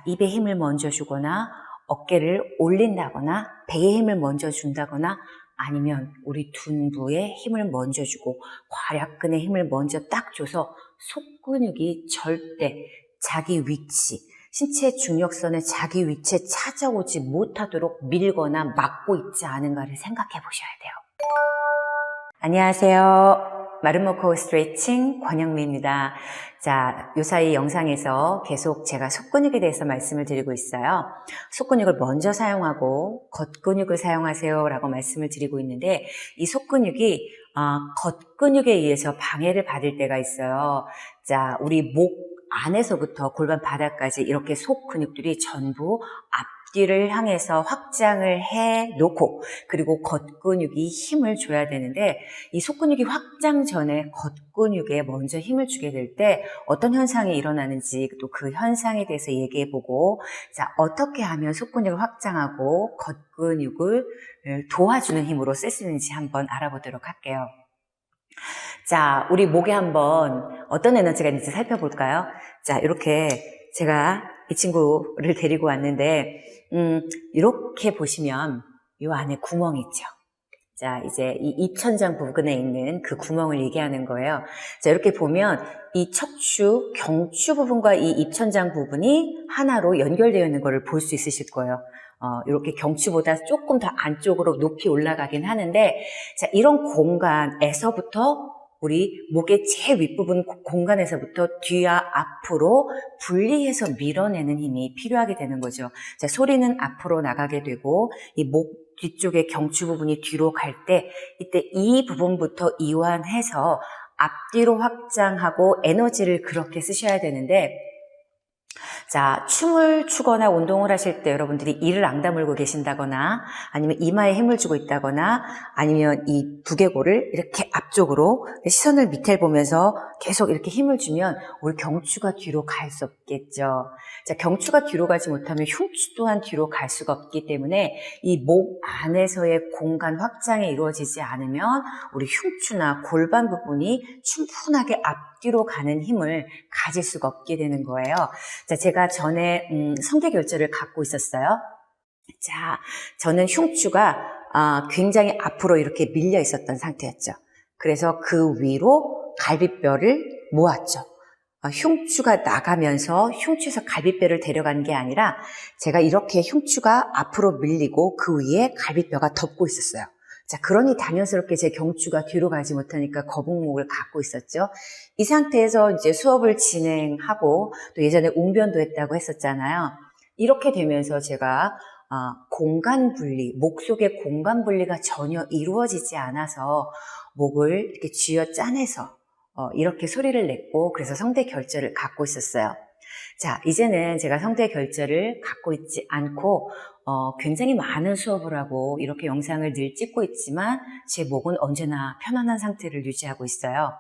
입에 힘을 먼저 주거나 어깨를 올린다거나 배에 힘을 먼저 준다거나 아니면 우리 둔부에 힘을 먼저 주고 괄약근에 힘을 먼저 딱 줘서 속근육이 절대 자기 위치, 신체 중력선에 자기 위치에 찾아오지 못하도록 밀거나 막고 있지 않은가를 생각해 보셔야 돼요. 안녕하세요. 마름모코 스트레칭 권영미입니다. 자, 요사이 영상에서 계속 제가 속근육에 대해서 말씀을 드리고 있어요. 속근육을 먼저 사용하고 겉근육을 사용하세요 라고 말씀을 드리고 있는데 이 속근육이 겉근육에 의해서 방해를 받을 때가 있어요. 자, 우리 목 안에서부터 골반 바닥까지 이렇게 속 근육들이 전부 앞뒤를 향해서 확장을 해 놓고 그리고 겉근육이 힘을 줘야 되는데 이 속근육이 확장 전에 겉근육에 먼저 힘을 주게 될 때 어떤 현상이 일어나는지 또 그 현상에 대해서 얘기해 보고 자, 어떻게 하면 속근육을 확장하고 겉근육을 도와주는 힘으로 쓸 수 있는지 한번 알아보도록 할게요. 자, 우리 목에 한번 어떤 에너지가 있는지 살펴볼까요? 자, 이렇게 제가 이 친구를 데리고 왔는데 이렇게 보시면 이 안에 구멍이 있죠. 자, 이제 이 입천장 부근에 있는 그 구멍을 얘기하는 거예요. 자, 이렇게 보면 이 척추, 경추 부분과 이 입천장 부분이 하나로 연결되어 있는 것을 볼 수 있으실 거예요. 이렇게 경추보다 조금 더 안쪽으로 높이 올라가긴 하는데, 자, 이런 공간에서부터 우리 목의 제일 윗부분 공간에서부터 뒤와 앞으로 분리해서 밀어내는 힘이 필요하게 되는 거죠. 자, 소리는 앞으로 나가게 되고, 이 목 뒤쪽에 경추 부분이 뒤로 갈 때, 이때 이 부분부터 이완해서 앞뒤로 확장하고 에너지를 그렇게 쓰셔야 되는데, 자, 춤을 추거나 운동을 하실 때 여러분들이 이를 앙다물고 계신다거나 아니면 이마에 힘을 주고 있다거나 아니면 이 두개골을 이렇게 앞쪽으로 시선을 밑에 보면서 계속 이렇게 힘을 주면 우리 경추가 뒤로 갈 수 없겠죠. 자, 경추가 뒤로 가지 못하면 흉추 또한 뒤로 갈 수가 없기 때문에 이 목 안에서의 공간 확장이 이루어지지 않으면 우리 흉추나 골반 부분이 충분하게 앞뒤로 가는 힘을 가질 수가 없게 되는 거예요. 자, 제가 전에 성대결절을 갖고 있었어요. 자, 저는 흉추가 굉장히 앞으로 이렇게 밀려 있었던 상태였죠. 그래서 그 위로 갈비뼈를 모았죠. 흉추가 나가면서 흉추에서 갈비뼈를 데려간 게 아니라 제가 이렇게 흉추가 앞으로 밀리고 그 위에 갈비뼈가 덮고 있었어요. 자, 그러니 당연스럽게 제 경추가 뒤로 가지 못하니까 거북목을 갖고 있었죠. 이 상태에서 이제 수업을 진행하고 또 예전에 웅변도 했다고 했었잖아요. 이렇게 되면서 제가 공간 분리, 목 속의 공간 분리가 전혀 이루어지지 않아서 목을 이렇게 쥐어 짜내서 이렇게 소리를 냈고 그래서 성대 결절을 갖고 있었어요. 자, 이제는 제가 성대 결절을 갖고 있지 않고 굉장히 많은 수업을 하고 이렇게 영상을 늘 찍고 있지만 제 목은 언제나 편안한 상태를 유지하고 있어요.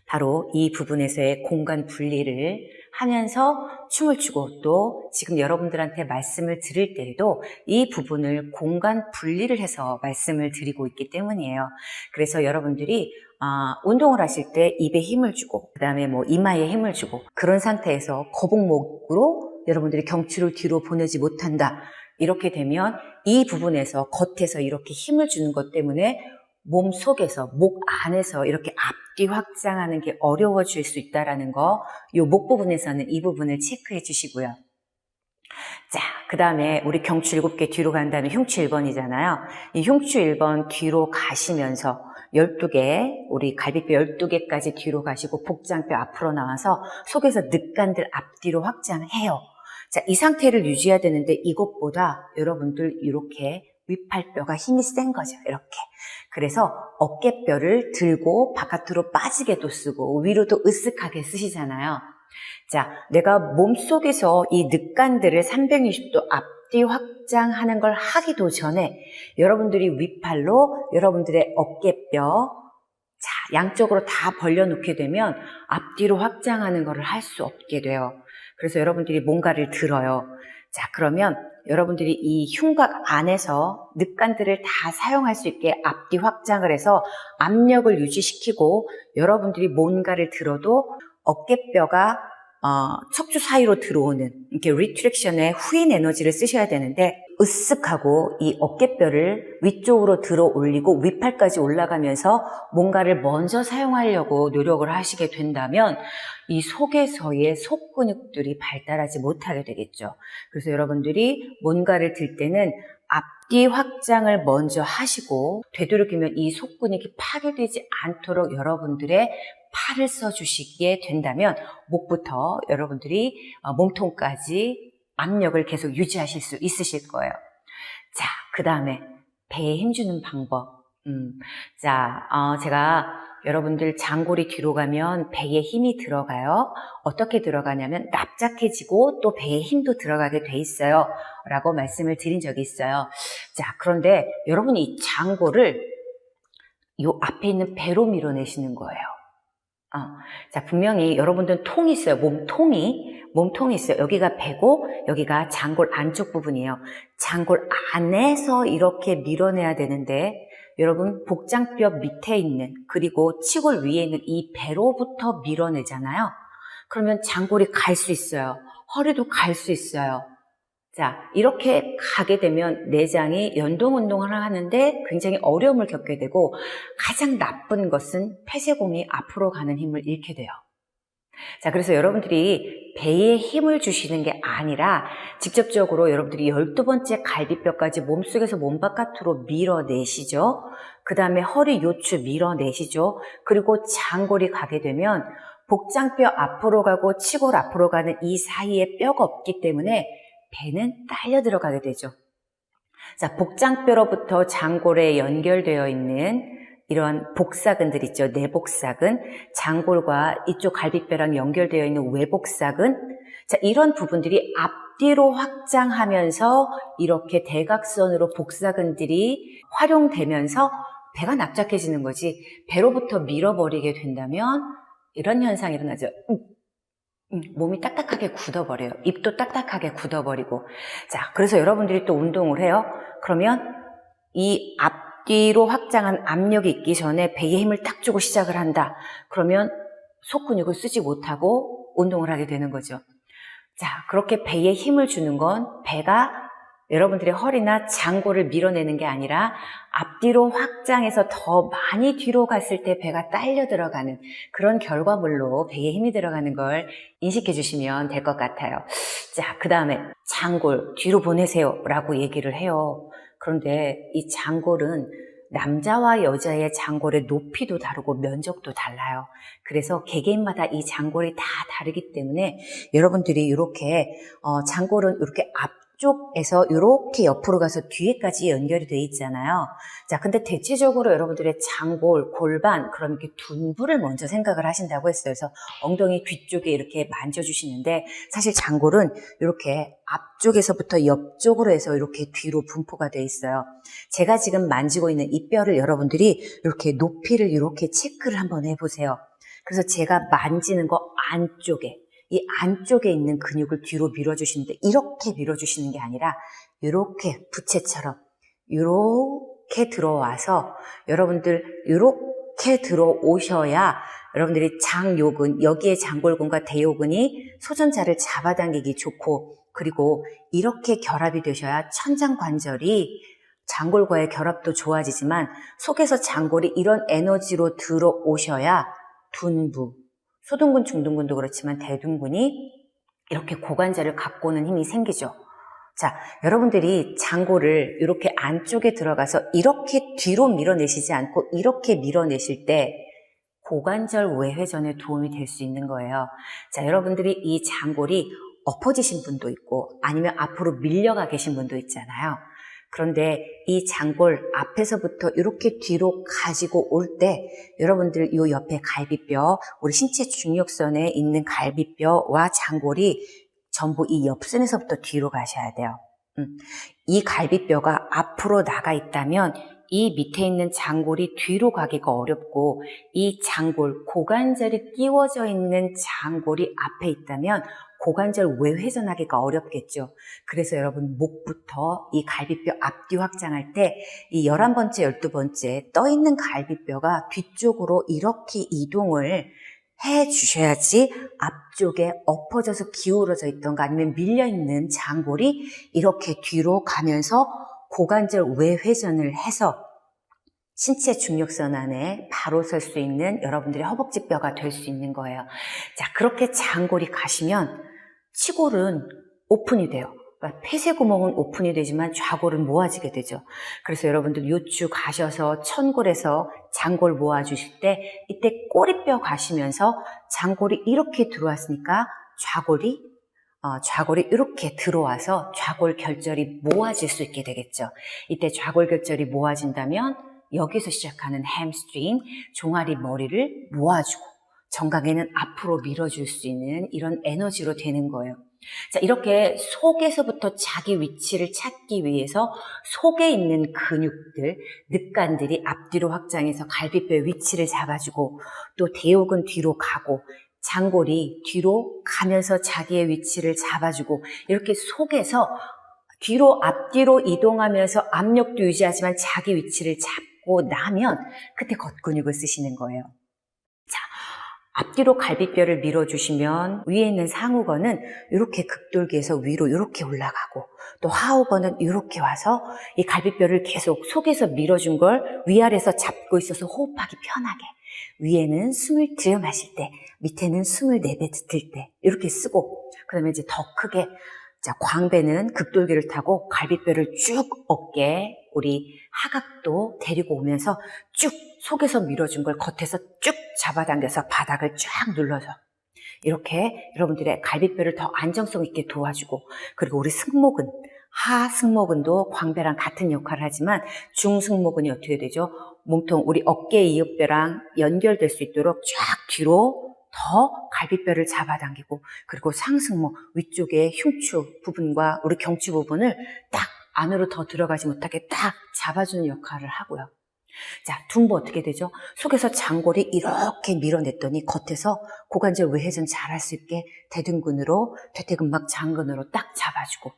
바로 이 부분에서의 공간 분리를 하면서 춤을 추고 또 지금 여러분들한테 말씀을 드릴 때에도 이 부분을 공간 분리를 해서 말씀을 드리고 있기 때문이에요. 그래서 여러분들이 운동을 하실 때 입에 힘을 주고 그 다음에 뭐 이마에 힘을 주고 그런 상태에서 거북목으로 여러분들이 경추를 뒤로 보내지 못한다. 이렇게 되면 이 부분에서 겉에서 이렇게 힘을 주는 것 때문에 몸 속에서, 목 안에서 이렇게 앞뒤 확장하는 게 어려워질 수 있다는 거, 이 목 부분에서는 이 부분을 체크해 주시고요. 자, 그 다음에 우리 경추 7개 뒤로 간다는 흉추 1번이잖아요. 이 흉추 1번 뒤로 가시면서 12개, 우리 갈비뼈 12개까지 뒤로 가시고 복장뼈 앞으로 나와서 속에서 늑간들 앞뒤로 확장해요. 자, 이 상태를 유지해야 되는데 이것보다 여러분들 이렇게 윗팔뼈가 힘이 센 거죠. 이렇게. 그래서 어깨뼈를 들고 바깥으로 빠지게도 쓰고 위로도 으쓱하게 쓰시잖아요. 자, 내가 몸속에서 이 늑간들을 360도 앞뒤 확장하는 걸 하기도 전에 여러분들이 윗팔로 여러분들의 어깨뼈 자, 양쪽으로 다 벌려놓게 되면 앞뒤로 확장하는 걸 할 수 없게 돼요. 그래서 여러분들이 뭔가를 들어요. 자, 그러면 여러분들이 이 흉곽 안에서 늑간들을 다 사용할 수 있게 앞뒤 확장을 해서 압력을 유지시키고 여러분들이 뭔가를 들어도 어깨뼈가 척추 사이로 들어오는 이렇게 리트랙션의 후인 에너지를 쓰셔야 되는데 으쓱하고 이 어깨뼈를 위쪽으로 들어 올리고 위팔까지 올라가면서 뭔가를 먼저 사용하려고 노력을 하시게 된다면 이 속에서의 속 근육들이 발달하지 못하게 되겠죠. 그래서 여러분들이 뭔가를 들 때는 앞뒤 확장을 먼저 하시고 되도록이면 이 속 근육이 파괴되지 않도록 여러분들의 팔을 써주시게 된다면 목부터 여러분들이 몸통까지 압력을 계속 유지하실 수 있으실 거예요. 자, 그 다음에 배에 힘주는 방법. 제가 여러분들 장골이 뒤로 가면 배에 힘이 들어가요. 어떻게 들어가냐면 납작해지고 또 배에 힘도 들어가게 돼 있어요. 라고 말씀을 드린 적이 있어요. 자, 그런데 여러분이 이 장골을 요 앞에 있는 배로 밀어내시는 거예요. 자, 분명히 여러분들은 통이 있어요. 몸통이 있어요. 여기가 배고 여기가 장골 안쪽 부분이에요. 장골 안에서 이렇게 밀어내야 되는데 여러분 복장뼈 밑에 있는 그리고 치골 위에 있는 이 배로부터 밀어내잖아요. 그러면 장골이 갈 수 있어요. 허리도 갈 수 있어요. 자, 이렇게 가게 되면 내장이 연동운동을 하는데 굉장히 어려움을 겪게 되고 가장 나쁜 것은 폐쇄공이 앞으로 가는 힘을 잃게 돼요. 자, 그래서 여러분들이 배에 힘을 주시는 게 아니라 직접적으로 여러분들이 12번째 갈비뼈까지 몸속에서 몸 바깥으로 밀어내시죠. 그 다음에 허리 요추 밀어내시죠. 그리고 장골이 가게 되면 복장뼈 앞으로 가고 치골 앞으로 가는 이 사이에 뼈가 없기 때문에 배는 딸려 들어가게 되죠. 자, 복장뼈로부터 장골에 연결되어 있는 이런 복사근들 있죠. 내복사근, 장골과 이쪽 갈비뼈랑 연결되어 있는 외복사근. 자, 이런 부분들이 앞뒤로 확장하면서 이렇게 대각선으로 복사근들이 활용되면서 배가 납작해지는 거지. 배로부터 밀어버리게 된다면 이런 현상이 일어나죠. 몸이 딱딱하게 굳어버려요. 입도 딱딱하게 굳어버리고. 자, 그래서 여러분들이 또 운동을 해요. 그러면 이 앞뒤로 확장한 압력이 있기 전에 배에 힘을 딱 주고 시작을 한다. 그러면 속 근육을 쓰지 못하고 운동을 하게 되는 거죠. 자, 그렇게 배에 힘을 주는 건 배가 여러분들의 허리나 장골을 밀어내는 게 아니라 앞뒤로 확장해서 더 많이 뒤로 갔을 때 배가 딸려 들어가는 그런 결과물로 배에 힘이 들어가는 걸 인식해 주시면 될 것 같아요. 자, 그 다음에 장골 뒤로 보내세요 라고 얘기를 해요. 그런데 이 장골은 남자와 여자의 장골의 높이도 다르고 면적도 달라요. 그래서 개개인마다 이 장골이 다 다르기 때문에 여러분들이 이렇게 장골은 이렇게 앞쪽에서 이렇게 옆으로 가서 뒤에까지 연결이 돼 있잖아요. 자, 근데 대체적으로 여러분들의 장골, 골반, 그럼 이렇게 둔부를 먼저 생각을 하신다고 했어요. 그래서 엉덩이 뒤쪽에 이렇게 만져주시는데 사실 장골은 이렇게 앞쪽에서부터 옆쪽으로 해서 이렇게 뒤로 분포가 돼 있어요. 제가 지금 만지고 있는 이 뼈를 여러분들이 이렇게 높이를 이렇게 체크를 한번 해보세요. 그래서 제가 만지는 거 안쪽에 이 안쪽에 있는 근육을 뒤로 밀어주시는데 이렇게 밀어주시는 게 아니라 이렇게 부채처럼 이렇게 들어와서 여러분들 이렇게 들어오셔야 여러분들이 장요근, 여기에 장골근과 대요근이 소전자를 잡아당기기 좋고 그리고 이렇게 결합이 되셔야 천장관절이 장골과의 결합도 좋아지지만 속에서 장골이 이런 에너지로 들어오셔야 둔부, 소둔근, 중둔근도 그렇지만 대둔근이 이렇게 고관절을 갖고 오는 힘이 생기죠. 자, 여러분들이 장골을 이렇게 안쪽에 들어가서 이렇게 뒤로 밀어내시지 않고 이렇게 밀어내실 때 고관절 외회전에 도움이 될 수 있는 거예요. 자, 여러분들이 이 장골이 엎어지신 분도 있고 아니면 앞으로 밀려가 계신 분도 있잖아요. 그런데 이 장골 앞에서부터 이렇게 뒤로 가지고 올 때 여러분들 이 옆에 갈비뼈, 우리 신체 중력선에 있는 갈비뼈와 장골이 전부 이 옆선에서부터 뒤로 가셔야 돼요. 이 갈비뼈가 앞으로 나가 있다면 이 밑에 있는 장골이 뒤로 가기가 어렵고 이 장골, 고관절이 끼워져 있는 장골이 앞에 있다면 고관절 외회전하기가 어렵겠죠. 그래서 여러분 목부터 이 갈비뼈 앞뒤 확장할 때 이 11번째, 12번째 떠있는 갈비뼈가 뒤쪽으로 이렇게 이동을 해 주셔야지 앞쪽에 엎어져서 기울어져 있던가 아니면 밀려있는 장골이 이렇게 뒤로 가면서 고관절 외회전을 해서 신체 중력선 안에 바로 설 수 있는 여러분들의 허벅지 뼈가 될 수 있는 거예요. 자, 그렇게 장골이 가시면 치골은 오픈이 돼요. 그러니까 폐쇄구멍은 오픈이 되지만 좌골은 모아지게 되죠. 그래서 여러분들 요추 가셔서 천골에서 장골 모아주실 때 이때 꼬리뼈 가시면서 장골이 이렇게 들어왔으니까 좌골이 이렇게 들어와서 좌골 결절이 모아질 수 있게 되겠죠. 이때 좌골 결절이 모아진다면 여기서 시작하는 햄스트링, 종아리 머리를 모아주고 정강이는 앞으로 밀어줄 수 있는 이런 에너지로 되는 거예요. 자, 이렇게 속에서부터 자기 위치를 찾기 위해서 속에 있는 근육들, 늑간들이 앞뒤로 확장해서 갈비뼈의 위치를 잡아주고 또 대옥은 뒤로 가고 장골이 뒤로 가면서 자기의 위치를 잡아주고 이렇게 속에서 뒤로 앞뒤로 이동하면서 압력도 유지하지만 자기 위치를 잡고 나면 그때 겉근육을 쓰시는 거예요. 자, 앞뒤로 갈비뼈를 밀어주시면 위에 있는 상우건은 이렇게 극돌기에서 위로 이렇게 올라가고 또 하우건은 이렇게 와서 이 갈비뼈를 계속 속에서 밀어준 걸 위아래에서 잡고 있어서 호흡하기 편하게 위에는 숨을 들여 마실 때 밑에는 숨을 내뱉을 때 이렇게 쓰고 그다음에 이제 더 크게 자, 광배는 극돌기를 타고 갈비뼈를 쭉 어깨, 우리 하각도 데리고 오면서 쭉 속에서 밀어준 걸 겉에서 쭉 잡아당겨서 바닥을 쫙 눌러서 이렇게 여러분들의 갈비뼈를 더 안정성 있게 도와주고 그리고 우리 승모근, 하승모근도 광배랑 같은 역할을 하지만 중승모근이 어떻게 되죠? 몸통, 우리 어깨 이읍뼈랑 연결될 수 있도록 쫙 뒤로 더 갈비뼈를 잡아당기고 그리고 상승모 위쪽에 흉추 부분과 우리 경추 부분을 딱 안으로 더 들어가지 못하게 딱 잡아주는 역할을 하고요. 자, 둔부 어떻게 되죠? 속에서 장골이 이렇게 밀어냈더니 겉에서 고관절 외회전 잘할 수 있게 대둔근으로 대퇴근막 장근으로 딱 잡아주고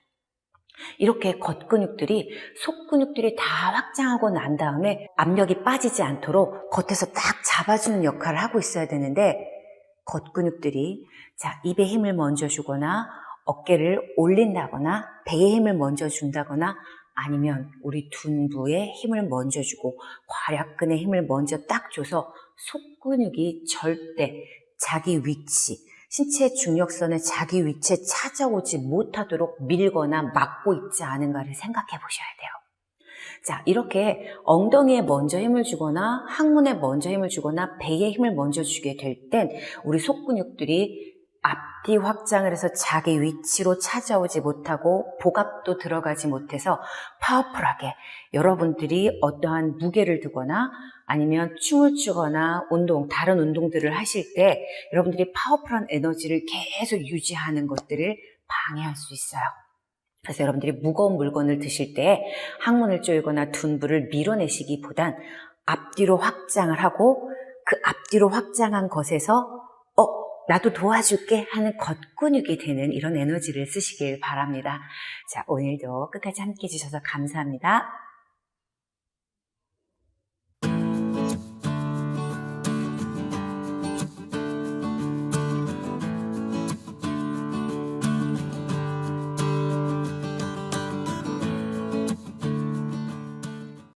이렇게 겉근육들이 속근육들이 다 확장하고 난 다음에 압력이 빠지지 않도록 겉에서 딱 잡아주는 역할을 하고 있어야 되는데 겉근육들이 자 입에 힘을 먼저 주거나 어깨를 올린다거나 배에 힘을 먼저 준다거나 아니면 우리 둔부에 힘을 먼저 주고 괄약근에 힘을 먼저 딱 줘서 속근육이 절대 자기 위치, 신체 중력선에 자기 위치에 찾아오지 못하도록 밀거나 막고 있지 않은가를 생각해 보셔야 돼요. 자, 이렇게 엉덩이에 먼저 힘을 주거나 항문에 먼저 힘을 주거나 배에 힘을 먼저 주게 될 땐 우리 속근육들이 앞뒤 확장을 해서 자기 위치로 찾아오지 못하고 복압도 들어가지 못해서 파워풀하게 여러분들이 어떠한 무게를 두거나 아니면 춤을 추거나 다른 운동들을 하실 때 여러분들이 파워풀한 에너지를 계속 유지하는 것들을 방해할 수 있어요. 그래서 여러분들이 무거운 물건을 드실 때 항문을 조이거나 둔부를 밀어내시기보단 앞뒤로 확장을 하고 그 앞뒤로 확장한 것에서 나도 도와줄게 하는 겉근육이 되는 이런 에너지를 쓰시길 바랍니다. 자, 오늘도 끝까지 함께 해주셔서 감사합니다.